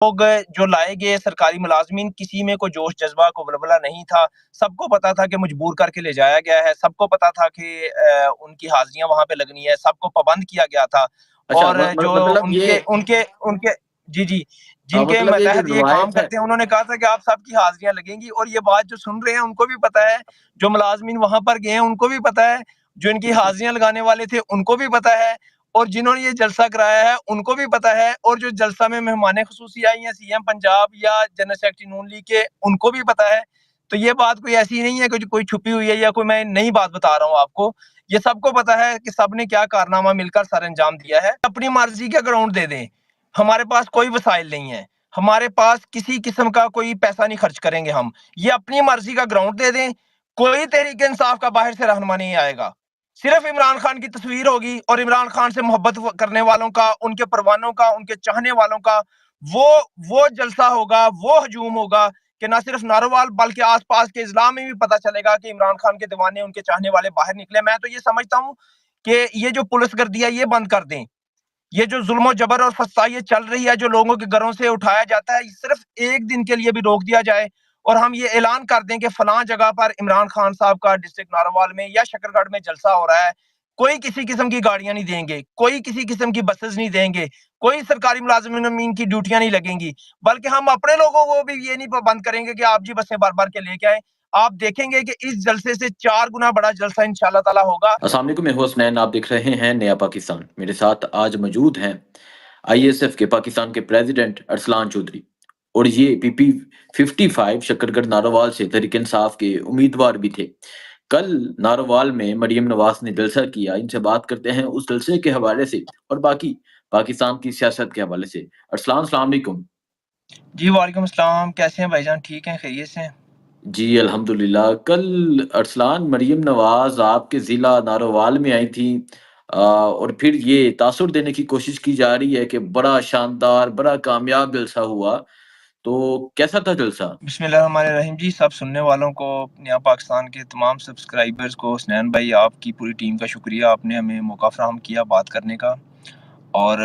لوگ جو لائے گئے سرکاری ملازمین، کسی میں کوئی جوش جذبہ کو ولولہ نہیں تھا، سب کو پتا تھا کہ مجبور کر کے لے جایا گیا ہے، سب کو پتا تھا کہ ان کی حاضریاں وہاں پہ لگنی ہے، سب کو پابند کیا گیا تھا، اچھا اور جو مطلب یہ ان کے جی جی جن کے مطلب یہ جو متحد یہ کام روایت ہے، کرتے ہیں، انہوں نے کہا تھا کہ آپ سب کی حاضریاں لگیں گی، اور یہ بات جو سن رہے ہیں ان کو بھی پتا ہے، جو ملازمین وہاں پر گئے ہیں ان کو بھی پتا ہے، جو ان کی حاضریاں لگانے والے تھے ان کو بھی پتا ہے، اور جنہوں نے یہ جلسہ کرایا ہے ان کو بھی پتا ہے، اور جو جلسہ میں مہمان خصوصی آئی ہیں سی ایم پنجاب یا جنرل سیکرٹری نون لیگ کے، ان کو بھی پتا ہے۔ تو یہ بات کوئی ایسی نہیں ہے کہ کوئی چھپی ہوئی ہے یا کوئی میں نئی بات بتا رہا ہوں آپ کو، یہ سب کو پتا ہے کہ سب نے کیا کارنامہ مل کر سر انجام دیا ہے۔ اپنی مرضی کا گراؤنڈ دے دیں، ہمارے پاس کوئی وسائل نہیں ہے، ہمارے پاس کسی قسم کا کوئی پیسہ نہیں خرچ کریں گے ہم، یہ اپنی مرضی کا گراؤنڈ دے دیں، کوئی تحریک انصاف کا باہر سے رہنما نہیں آئے گا، صرف عمران خان کی تصویر ہوگی، اور عمران خان سے محبت کرنے والوں کا، ان کے پروانوں کا، ان کے چاہنے والوں کا وہ جلسہ ہوگا، وہ ہجوم ہوگا کہ نہ صرف ناروال بلکہ آس پاس کے اضلاع میں بھی پتہ چلے گا کہ عمران خان کے دیوانے، ان کے چاہنے والے باہر نکلے۔ میں تو یہ سمجھتا ہوں کہ یہ جو پولیس گردی ہے یہ بند کر دیں، یہ جو ظلم و جبر اور فسادی چل رہی ہے، جو لوگوں کے گھروں سے اٹھایا جاتا ہے، صرف ایک دن کے لیے بھی روک دیا جائے، اور ہم یہ اعلان کر دیں کہ فلاں جگہ پر عمران خان صاحب کا ڈسٹرکٹ ناروال میں یا شکرگڑھ میں جلسہ ہو رہا ہے، کوئی کسی قسم کی گاڑیاں نہیں دیں گے، کوئی کسی قسم کی بسز نہیں دیں گے، کوئی سرکاری ملازمین کی ڈیوٹیاں نہیں لگیں گی، بلکہ ہم اپنے لوگوں کو بھی یہ نہیں پابند کریں گے کہ آپ جی بسیں بار بار کے لے کے آئیں۔ آپ دیکھیں گے کہ اس جلسے سے 4 گنا بڑا جلسہ انشاءاللہ تعالی ہوگا۔ السلام علیکم، میں ہوں حسنین، آپ دیکھ رہے ہیں نیا پاکستان۔ میرے ساتھ آج موجود ہیں آئی ایس ایف کے پاکستان کے پریزیڈنٹ ارسلان چودھری، اور یہ پی پی 55 شکرگڑھ ناروال سے تحریک انصاف کے امیدوار بھی تھے۔ کل ناروال میں مریم نواز نے جلسہ کیا، ان سے بات کرتے ہیں اس جلسے کے حوالے سے اور باقی پاکستان کی سیاست کے حوالے سے۔ ارسلان، السلام علیکم۔ جی وعلیکم السلام، کیسے ہیں بھائی جان؟ ٹھیک ہیں، خیریت سے ہیں؟ جی الحمدللہ۔ کل ارسلان، مریم نواز آپ کے ضلع ناروال میں آئی تھیں، اور پھر یہ تاثر دینے کی کوشش کی جا رہی ہے کہ بڑا شاندار، بڑا کامیاب جلسہ ہوا، تو کیسا تھا جلسہ؟ بسم اللہ الرحمن الرحیم۔ جی، سب سننے والوں کو، نیا پاکستان کے تمام سبسکرائبرز کو، حسنین بھائی آپ کی پوری ٹیم کا شکریہ، آپ نے ہمیں موقع فراہم کیا بات کرنے کا۔ اور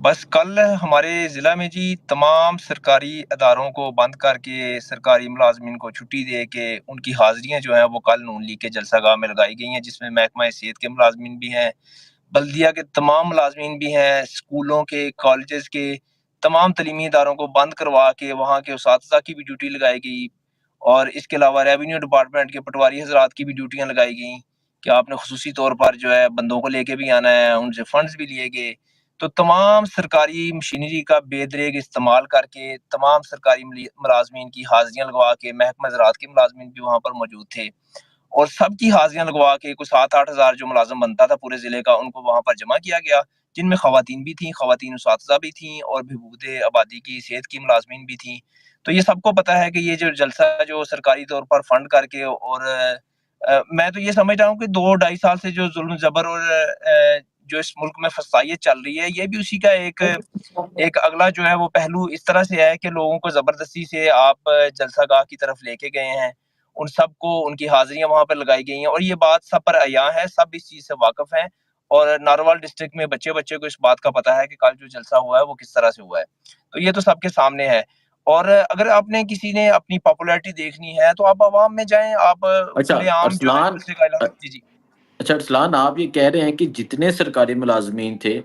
بس کل ہمارے ضلع میں جی تمام سرکاری اداروں کو بند کر کے، سرکاری ملازمین کو چھٹی دے کے، ان کی حاضریاں جو ہیں وہ کل نون لیگ کے جلسہ گاہ میں لگائی گئی ہیں، جس میں محکمہ صحت کے ملازمین بھی ہیں، بلدیہ کے تمام ملازمین بھی ہیں، اسکولوں کے، کالجز کے تمام تعلیمی اداروں کو بند کروا کے وہاں کے اساتذہ کی بھی ڈیوٹی لگائی گئی، اور اس کے علاوہ ریونیو ڈپارٹمنٹ کے پٹواری حضرات کی بھی ڈیوٹیاں لگائی گئیں کہ آپ نے خصوصی طور پر جو ہے بندوں کو لے کے بھی آنا ہے، ان سے فنڈز بھی لیے گئے۔ تو تمام سرکاری مشینری کا بے دریغ استعمال کر کے، تمام سرکاری ملازمین کی حاضریاں لگوا کے، محکمہ زراعت کے ملازمین بھی وہاں پر موجود تھے، اور سب کی حاضریاں لگوا کے کوئی 7-8 ہزار جو ملازم بنتا تھا پورے ضلع کا، ان کو وہاں پر جمع کیا گیا، جن میں خواتین بھی تھیں، خواتین اساتذہ بھی تھیں، اور بہبود آبادی کی صحت کی ملازمین بھی تھیں۔ تو یہ سب کو پتہ ہے کہ یہ جو جلسہ جو سرکاری طور پر فنڈ کر کے، اور میں تو یہ سمجھ رہا ہوں کہ 2-2.5 سال سے جو ظلم زبر اور جو اس ملک میں فسادیت چل رہی ہے، یہ بھی اسی کا ایک اگلا جو ہے وہ پہلو اس طرح سے ہے کہ لوگوں کو زبردستی سے آپ جلسہ گاہ کی طرف لے کے گئے ہیں، ان سب کو ان کی حاضریاں وہاں پر لگائی گئی ہیں، اور یہ بات سب پر عیاں ہے، سب اس چیز سے واقف ہیں، اور ناروال ڈسٹرکٹ میں بچے کو اس بات کا پتہ ہے کہ کل جو جلسہ ہوا ہے وہ کس طرح سے ہوا ہے، تو یہ تو سب کے سامنے ہے۔ اور اگر آپ نے کسی نے اپنی پاپولیرٹی دیکھنی ہے تو آپ عوام میں جائیں، آپ اچھا کھلے عام جو ہے ارسلان جلسے کا اعلان۔ جی جی اچھا ارسلان، آپ یہ کہہ رہے ہیں کہ جتنے سرکاری ملازمین تھے،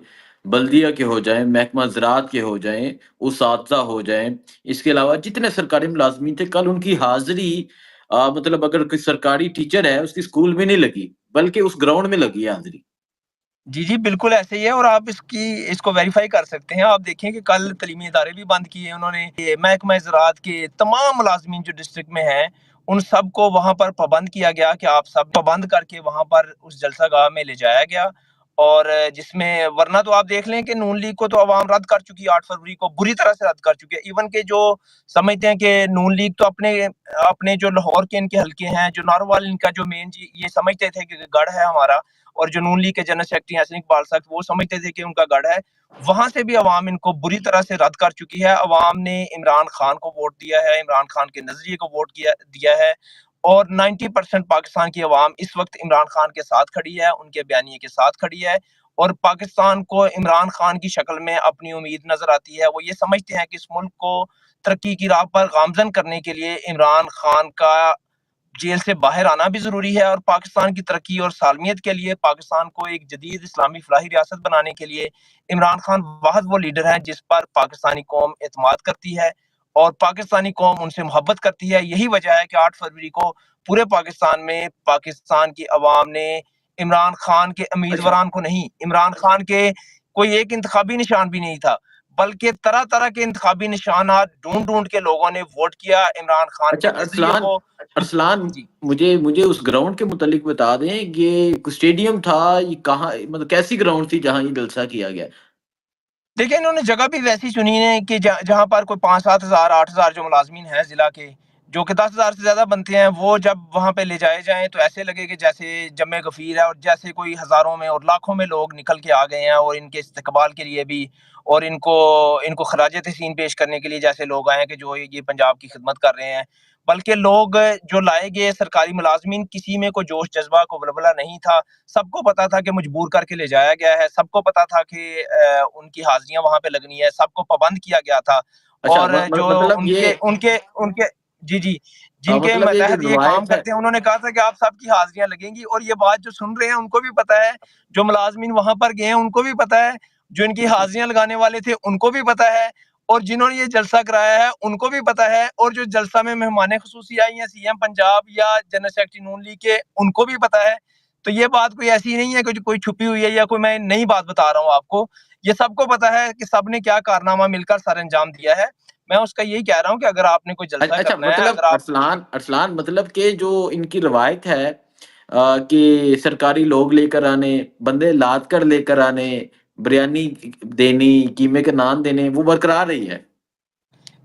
بلدیہ کے ہو جائیں، محکمہ زراعت کے ہو جائیں، اساتذہ ہو جائیں، اس کے علاوہ جتنے سرکاری ملازمین تھے، کل ان کی حاضری مطلب اگر کوئی سرکاری ٹیچر ہے اس کی اسکول میں نہیں لگی، بلکہ اس گراؤنڈ میں لگی ہے حاضری۔ جی جی بالکل ایسے ہی ہے، اور آپ اس کو ویریفائی کر سکتے ہیں۔ آپ دیکھیں کہ کل تعلیمی ادارے بھی بند کیے انہوں نے، یہ محکمہ زراعت کے تمام ملازمین جو ڈسٹرکٹ میں ہیں ان سب کو وہاں پر پابند کیا گیا کہ آپ سب پابند کر کے وہاں پر اس جلسہ گاہ میں لے جایا گیا، اور جس میں ورنہ تو آپ دیکھ لیں کہ نون لیگ کو تو عوام رد کر چکی ہے، 8 فروری کو بری طرح سے رد کر چکی ہے، ایون کہ جو سمجھتے ہیں کہ نون لیگ تو اپنے جو لاہور کے ان کے حلقے ہیں، جو ناروال ان کا جو مین جی یہ سمجھتے تھے کہ گڑھ ہے ہمارا، اور جو نون لیگ کے جنرل سیکرٹری حسن اقبال صاحب وہ سمجھتے تھے کہ ان کا گڑھ ہے، وہاں سے بھی عوام ان کو بری طرح سے رد کر چکی ہے۔ عوام نے عمران خان کو ووٹ دیا ہے، عمران خان کے نظریے کو ووٹ دیا ہے، اور 90% پاکستان کی عوام اس وقت عمران خان کے ساتھ کھڑی ہے، ان کے بیانیے کے ساتھ کھڑی ہے، اور پاکستان کو عمران خان کی شکل میں اپنی امید نظر آتی ہے. وہ یہ سمجھتے ہیں کہ اس ملک کو ترقی کی راہ پر گامزن کرنے کے لیے عمران خان کا جیل سے باہر آنا بھی ضروری ہے, اور پاکستان کی ترقی اور سالمیت کے لیے پاکستان کو ایک جدید اسلامی فلاحی ریاست بنانے کے لیے عمران خان واحد وہ لیڈر ہیں جس پر پاکستانی قوم اعتماد کرتی ہے اور پاکستانی قوم ان سے محبت کرتی ہے. یہی وجہ ہے کہ 8 فروری کو پورے پاکستان میں پاکستان کی عوام نے عمران خان کے امیدواران کو نہیں, عمران خان کے کوئی ایک انتخابی نشان بھی نہیں تھا, بلکہ طرح طرح کے انتخابی نشانات ڈھونڈ ڈھونڈ کے لوگوں نے ووٹ کیا عمران خان کے نظریے کو. ارسلان جی مجھے اس گراؤنڈ کے متعلق بتا دیں کہ اسٹیڈیم تھا, یہ کہاں, مطلب کیسی گراؤنڈ تھی جہاں یہ جلسہ کیا گیا؟ دیکھیں انہوں نے جگہ بھی ویسی چنی ہے کہ جہاں پر کوئی 5-7 ہزار 8 ہزار جو ملازمین ہیں ضلع کے, جو کہ 10 ہزار سے زیادہ بنتے ہیں, وہ جب وہاں پہ لے جائے جائیں تو ایسے لگے کہ جیسے جمع غفیر ہے, اور جیسے کوئی ہزاروں میں اور لاکھوں میں لوگ نکل کے آ گئے ہیں, اور ان کے استقبال کے لیے بھی اور ان کو خراج تحسین پیش کرنے کے لیے جیسے لوگ آئے ہیں کہ جو یہ پنجاب کی خدمت کر رہے ہیں. بلکہ لوگ جو لائے گئے سرکاری ملازمین, کسی میں کوئی جوش جذبہ کو ولولہ نہیں تھا. سب کو پتا تھا کہ مجبور کر کے لے جایا گیا ہے, سب کو پتا تھا کہ ان کی حاضریاں وہاں پہ لگنی ہے, سب کو پابند کیا گیا تھا. اچھا, اور جو مطلب ان کے جی جن کے مطلب یہ جو متحد یہ کام روایت ہے, کرتے ہیں, انہوں نے کہا تھا کہ آپ سب کی حاضریاں لگیں گی. اور یہ بات جو سن رہے ہیں ان کو بھی پتا ہے, جو ملازمین وہاں پر گئے ہیں ان کو بھی پتا ہے, جو ان کی حاضریاں لگانے والے تھے ان کو بھی پتا ہے, اور جنہوں نے یہ جلسہ کرایا ہے ان کو بھی پتا ہے, اور جو جلسہ میں مہمان خصوصی آئی ہیں سی ایم پنجاب یا جنرل سیکرٹری نون لیگ کے, ان کو بھی پتا ہے. تو یہ بات کوئی ایسی نہیں ہے کہ کوئی چھپی ہوئی ہے یا کوئی میں نئی بات بتا رہا ہوں آپ کو, یہ سب کو پتا ہے کہ سب نے کیا کارنامہ مل کر سر انجام دیا ہے. میں اس کا یہی کہہ رہا ہوں کہ اگر آپ نے کوئی جلسہ اچھا کرنا ہے, مطلب اگر آپ ارسلان مطلب کہ جو ان کی روایت ہے کہ سرکاری لوگ لے کر آنے, بندے لاد کر لے کر آنے, بریانی دینی, قیمے کے نان دینے, وہ برقرار رہی ہے.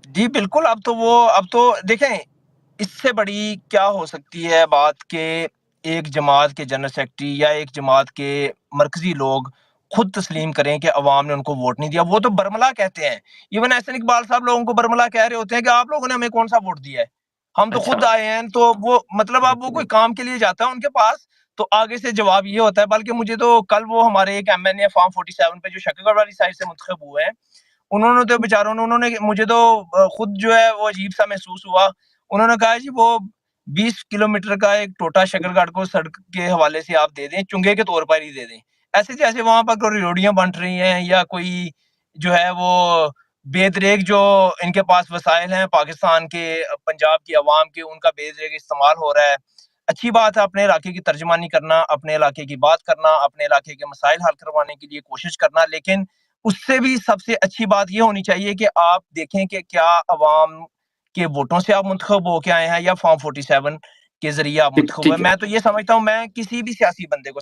جی بالکل. اب تو دیکھیں اس سے بڑی کیا ہو سکتی ہے بات کہ ایک جماعت کے جنرل سیکرٹری یا ایک جماعت کے مرکزی لوگ خود تسلیم کریں کہ عوام نے ان کو ووٹ نہیں دیا. وہ تو برملا کہتے ہیں, ایون احسن اقبال صاحب لوگوں کو برملا کہہ رہے ہوتے ہیں کہ آپ لوگوں نے ہمیں کون سا ووٹ دیا ہے, ہم تو اچھا خود آئے ہیں. تو وہ مطلب اب وہ کوئی کام کے لیے جاتا ہے ان کے پاس تو آگے سے جواب یہ ہوتا ہے. بلکہ مجھے تو کل وہ ہمارے ایک ایم این اے فارم 47 پہ جو شکر گڑھ والی سائڈ سے منتخب ہوئے ہیں, انہوں نے تو بیچاروں نے, انہوں نے مجھے تو خود جو ہے وہ عجیب سا محسوس ہوا. انہوں نے کہا جی وہ 20 کلومیٹر کا ایک ٹوٹا شکر گڑھ کو سڑک کے حوالے سے آپ دے دیں, چنگے کے طور پر ہی دے دیں, ایسے جیسے وہاں پر کوئی روڈیاں بن رہی ہیں یا کوئی جو ہے وہ بے دریغ جو ان کے پاس وسائل ہیں پاکستان کے, پنجاب کی عوام کے, ان کا بے دریغ استعمال ہو رہا ہے. اچھی بات ہے اپنے علاقے کی ترجمانی کرنا, اپنے علاقے کی بات کرنا, اپنے علاقے کے مسائل حل کروانے کے لیے کوشش کرنا, لیکن اس سے بھی سب سے اچھی بات یہ ہونی چاہیے کہ آپ دیکھیں کہ کیا عوام کے ووٹوں سے آپ منتخب ہو کے آئے ہیں یا فارم 47 کے ذریعے آپ منتخب ہوئے. ٹھیک ہے. میں تو یہ سمجھتا ہوں, میں کسی بھی سیاسی بندے کو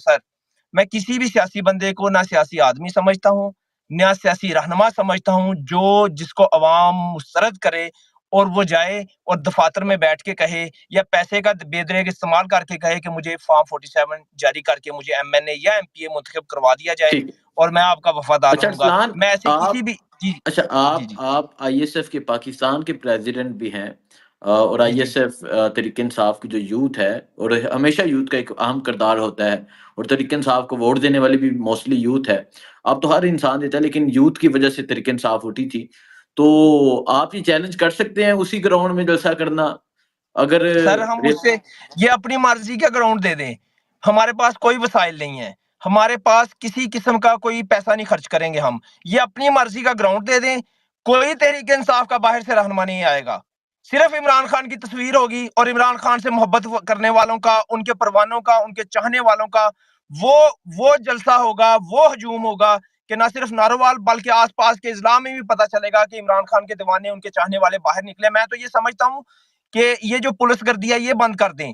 میں کسی بھی سیاسی بندے کو نہ سیاسی آدمی سمجھتا ہوں نہ سیاسی رہنما سمجھتا ہوں, جو جس کو عوام مسترد کرے اور وہ جائے اور دفاتر میں بیٹھ کے کہے یا پیسے کا بے دریغ استعمال کر کے کہے کہ مجھے فارم 47 جاری کر کے مجھے ایم این اے یا ایم پی اے منتخب کروا دیا جائے ٹھیک ہے. اور میں آپ کا وفادار اچھا رہوں گا. ارسلان, میں ایسے آپ کسی بھی اچھا جی آپ آئی ایس ایف کے پاکستان کے پریزیڈنٹ بھی ہیں, اور جی آئی جی ایس ایف تحریک انصاف کی جو یوتھ ہے, اور ہمیشہ یوتھ کا ایک اہم کردار ہوتا ہے, اور تحریک انصاف کو ووٹ دینے والی بھی موسٹلی یوتھ ہے. اب تو ہر انسان دیتا ہے, لیکن یوتھ کی وجہ سے تحریک انصاف اٹھی تھی. تو آپ یہ چیلنج کر سکتے ہیں اسی گراؤنڈ میں جلسہ کرنا اگر سر, ہم اس سے یہ اپنی مرضی کا گراؤنڈ دے دیں, ہمارے پاس کوئی وسائل نہیں ہے, ہمارے پاس کسی قسم کا کوئی پیسہ نہیں خرچ کریں گے, ہم یہ اپنی مرضی کا گراؤنڈ دے دیں, کوئی تحریک انصاف کا باہر سے رہنما نہیں آئے گا, صرف عمران خان کی تصویر ہوگی اور عمران خان سے محبت کرنے والوں کا, ان کے پروانوں کا, ان کے چاہنے والوں کا وہ جلسہ ہوگا, وہ ہجوم ہوگا کہ نہ صرف ناروال بلکہ آس پاس کے اضلاع میں بھی پتہ چلے گا کہ عمران خان کے دیوانے, ان کے چاہنے والے باہر نکلے. میں تو یہ سمجھتا ہوں کہ یہ جو پولیس گردی ہے یہ بند کر دیں,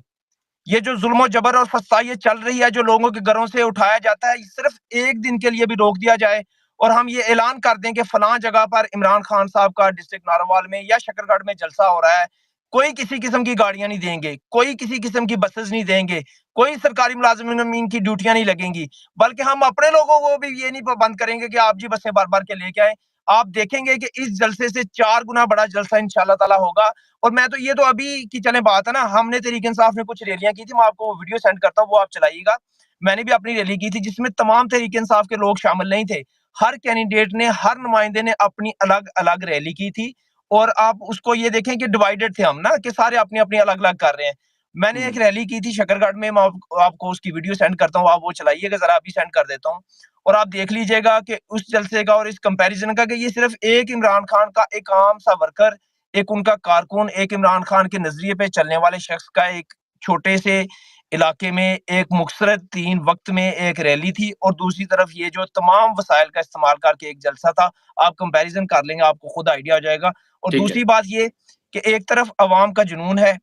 یہ جو ظلم و جبر اور فسادی چل رہی ہے, جو لوگوں کے گھروں سے اٹھایا جاتا ہے, صرف ایک دن کے لیے بھی روک دیا جائے اور ہم یہ اعلان کر دیں کہ فلاں جگہ پر عمران خان صاحب کا ڈسٹرکٹ ناروال میں یا شکر گڑھ میں جلسہ ہو رہا ہے. کوئی کسی قسم کی گاڑیاں نہیں دیں گے, کوئی کسی قسم کی بسز نہیں دیں گے, کوئی سرکاری ملازمین کی ڈیوٹیاں نہیں لگیں گی, بلکہ ہم اپنے لوگوں کو بھی یہ نہیں بند کریں گے کہ آپ جی بسیں بار بار کے لے کے آئیں. آپ دیکھیں گے کہ اس جلسے سے 4 گنا بڑا جلسہ انشاءاللہ تعالی ہوگا. اور میں تو یہ تو ابھی کی چلے بات ہے نا, ہم نے تحریک انصاف نے کچھ ریلیاں کی تھی, میں آپ کو ویڈیو سینڈ کرتا ہوں, وہ آپ چلائیے گا. میں نے بھی اپنی ریلی کی تھی جس میں تمام تحریک انصاف کے لوگ شامل نہیں تھے. ہر کینڈیڈیٹ نے, ہر نمائندے نے اپنی الگ الگ ریلی کی تھی. اور آپ اس کو یہ دیکھیں کہ ڈیوائیڈڈ تھے ہم نا, کہ سارے اپنی اپنی الگ الگ کر رہے ہیں. میں نے ایک ریلی کی تھی شکر گڑھ میں, میں آپ کو اس کی ویڈیو سینڈ کرتا ہوں, آپ وہ چلائیے گا ذرا, ابھی سینڈ کر دیتا ہوں. اور آپ دیکھ لیجئے گا کہ اس جلسے کا اور اس کمپیریزن کا, کہ یہ صرف ایک عمران خان کا ایک عام سا ورکر, ایک ان کا کارکن, ایک عمران خان کے نظریے پہ چلنے والے شخص کا ایک چھوٹے سے علاقے میں ایک مختصر 3 وقت میں ایک ریلی تھی, اور دوسری طرف یہ جو تمام وسائل کا استعمال کر کے ایک جلسہ تھا. آپ کمپیریزن کر لیں گے, آپ کو خود آئیڈیا ہو جائے گا. اور دوسری بات یہ کہ ایک طرف عوام کا جنون ہے,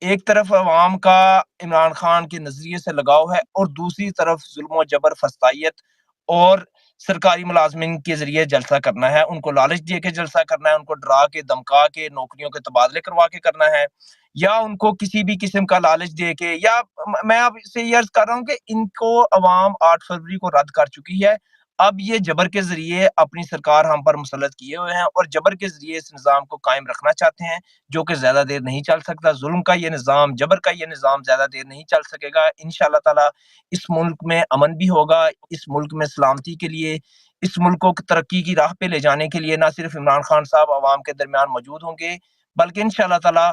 ایک طرف عوام کا عمران خان کے نظریے سے لگاؤ ہے, اور دوسری طرف ظلم و جبر, فسطائیت اور سرکاری ملازمین کے ذریعے جلسہ کرنا ہے. ان کو لالچ دے کے جلسہ کرنا ہے, ان کو ڈرا کے دھمکا کے نوکریوں کے تبادلے کروا کے کرنا ہے, یا ان کو کسی بھی قسم کا لالچ دے کے. یا میں اب سے یہ عرض کر رہا ہوں کہ ان کو عوام 8 فروری کو رد کر چکی ہے. اب یہ جبر کے ذریعے اپنی سرکار ہم پر مسلط کیے ہوئے ہیں, اور جبر کے ذریعے اس نظام کو قائم رکھنا چاہتے ہیں, جو کہ زیادہ دیر نہیں چل سکتا. ظلم کا یہ نظام, جبر کا یہ نظام زیادہ دیر نہیں چل سکے گا. انشاءاللہ تعالی اس ملک میں امن بھی ہوگا, اس ملک میں سلامتی کے لیے, اس ملک کو ترقی کی راہ پہ لے جانے کے لیے نہ صرف عمران خان صاحب عوام کے درمیان موجود ہوں گے, بلکہ انشاءاللہ تعالی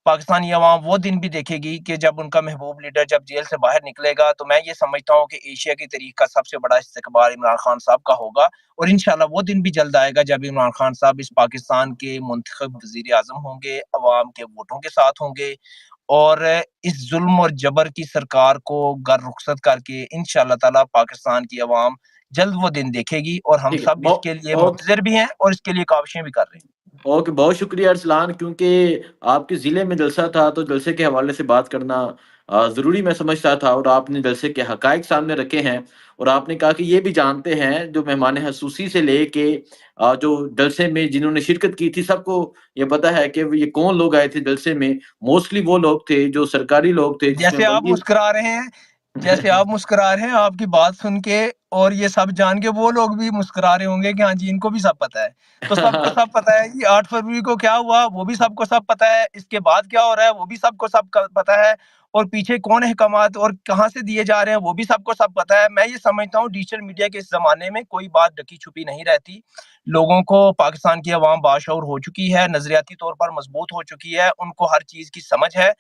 پاکستانی عوام وہ دن بھی دیکھے گی کہ جب ان کا محبوب لیڈر جب جیل سے باہر نکلے گا. تو میں یہ سمجھتا ہوں کہ ایشیا کی تاریخ کا سب سے بڑا استقبال عمران خان صاحب کا ہوگا, اور انشاءاللہ وہ دن بھی جلد آئے گا جب عمران خان صاحب اس پاکستان کے منتخب وزیر اعظم ہوں گے, عوام کے ووٹوں کے ساتھ ہوں گے, اور اس ظلم اور جبر کی سرکار کو گر رخصت کر کے انشاءاللہ تعالی پاکستان کی عوام جلد وہ دن دیکھے گی. اور ہم سب اس کے لیے منتظر بھی ہیں اور اس کے لیے کاوشیں بھی کر رہے ہیں. اوکے, بہت شکریہ ارسلان, کیونکہ آپ کے ضلع میں جلسہ تھا تو جلسے کے حوالے سے بات کرنا ضروری میں سمجھتا تھا, اور آپ نے جلسے کے حقائق سامنے رکھے ہیں, اور آپ نے کہا کہ یہ بھی جانتے ہیں جو مہمان خصوصی سے لے کے جو جلسے میں جنہوں نے شرکت کی تھی, سب کو یہ پتا ہے کہ یہ کون لوگ آئے تھے جلسے میں. موسٹلی وہ لوگ تھے جو سرکاری لوگ تھے, جیسے آپ مسکرا رہے ہیں, جیسے آپ مسکرا رہے ہیں, آپ کی بات سن کے اور یہ سب جان کے وہ لوگ بھی مسکرا رہے ہوں گے کہ ہاں جی ان کو بھی سب پتا ہے. تو سب کو سب پتا ہے کہ 8 فروری کو کیا ہوا, وہ بھی سب کو سب پتا ہے. اس کے بعد کیا ہو رہا ہے وہ بھی سب کو سب پتا ہے, اور پیچھے کون احکامات اور کہاں سے دیے جا رہے ہیں وہ بھی سب کو سب پتا ہے. میں یہ سمجھتا ہوں ڈیجیٹل میڈیا کے اس زمانے میں کوئی بات ڈکی چھپی نہیں رہتی. لوگوں کو, پاکستان کی عوام باشعور ہو چکی ہے, نظریاتی طور پر مضبوط ہو چکی ہے, ان کو ہر چیز کی سمجھ ہے.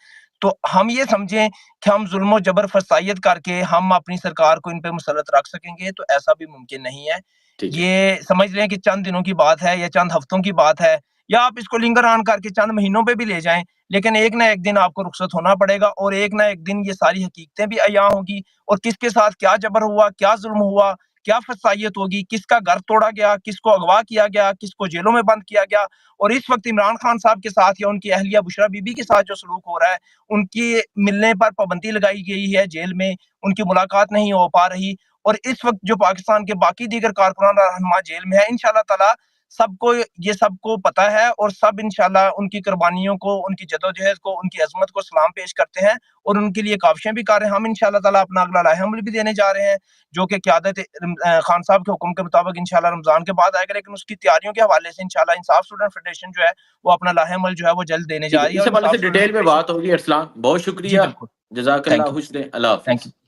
تو ہم یہ سمجھیں کہ ہم ظلم و جبر فسطائیت کر کے ہم اپنی سرکار کو ان پہ مسلط رکھ سکیں گے, تو ایسا بھی ممکن نہیں ہے. یہ سمجھ لیں کہ چند دنوں کی بات ہے یا چند ہفتوں کی بات ہے, یا آپ اس کو لنگر آن کر کے چند مہینوں پہ بھی لے جائیں, لیکن ایک نہ ایک دن آپ کو رخصت ہونا پڑے گا, اور ایک نہ ایک دن یہ ساری حقیقتیں بھی عیاں ہوں گی, اور کس کے ساتھ کیا جبر ہوا, کیا ظلم ہوا, کیا فسطائیت ہوگی, کس کا گھر توڑا گیا, کس کو اغوا کیا گیا, کس کو جیلوں میں بند کیا گیا. اور اس وقت عمران خان صاحب کے ساتھ یا ان کی اہلیہ بشرا بی بی کے ساتھ جو سلوک ہو رہا ہے, ان کی ملنے پر پابندی لگائی گئی ہے جیل میں, ان کی ملاقات نہیں ہو پا رہی, اور اس وقت جو پاکستان کے باقی دیگر کارکنان اور رہنما جیل میں ہے, انشاءاللہ تعالی سب کو یہ سب کو پتا ہے, اور سب انشاءاللہ ان کی قربانیوں کو, ان کی جدوجہد کو, ان کی عظمت کو سلام پیش کرتے ہیں, اور ان کے لیے کاوشیں بھی کر رہے ہیں. ہم انشاءاللہ تعالی اپنا اگلا لائحہ عمل بھی دینے جا رہے ہیں, جو کہ قیادت خان صاحب کے حکم کے مطابق انشاءاللہ رمضان کے بعد آئے گا, لیکن اس کی تیاریوں کے حوالے سے انشاءاللہ انصاف اسٹوڈنٹ فیڈریشن جو ہے وہ اپنا لائحہ عمل جو ہے وہ جلد دینے جا رہی ہے. اس اور حوالے انصاف سے ڈیٹیل میں بات ہوگی ارسلان, بہت جی شکریہ, بالکل, جزاک اللہ, تھینک یو, خوش رہیں, اللہ تھینک حافظ. یو.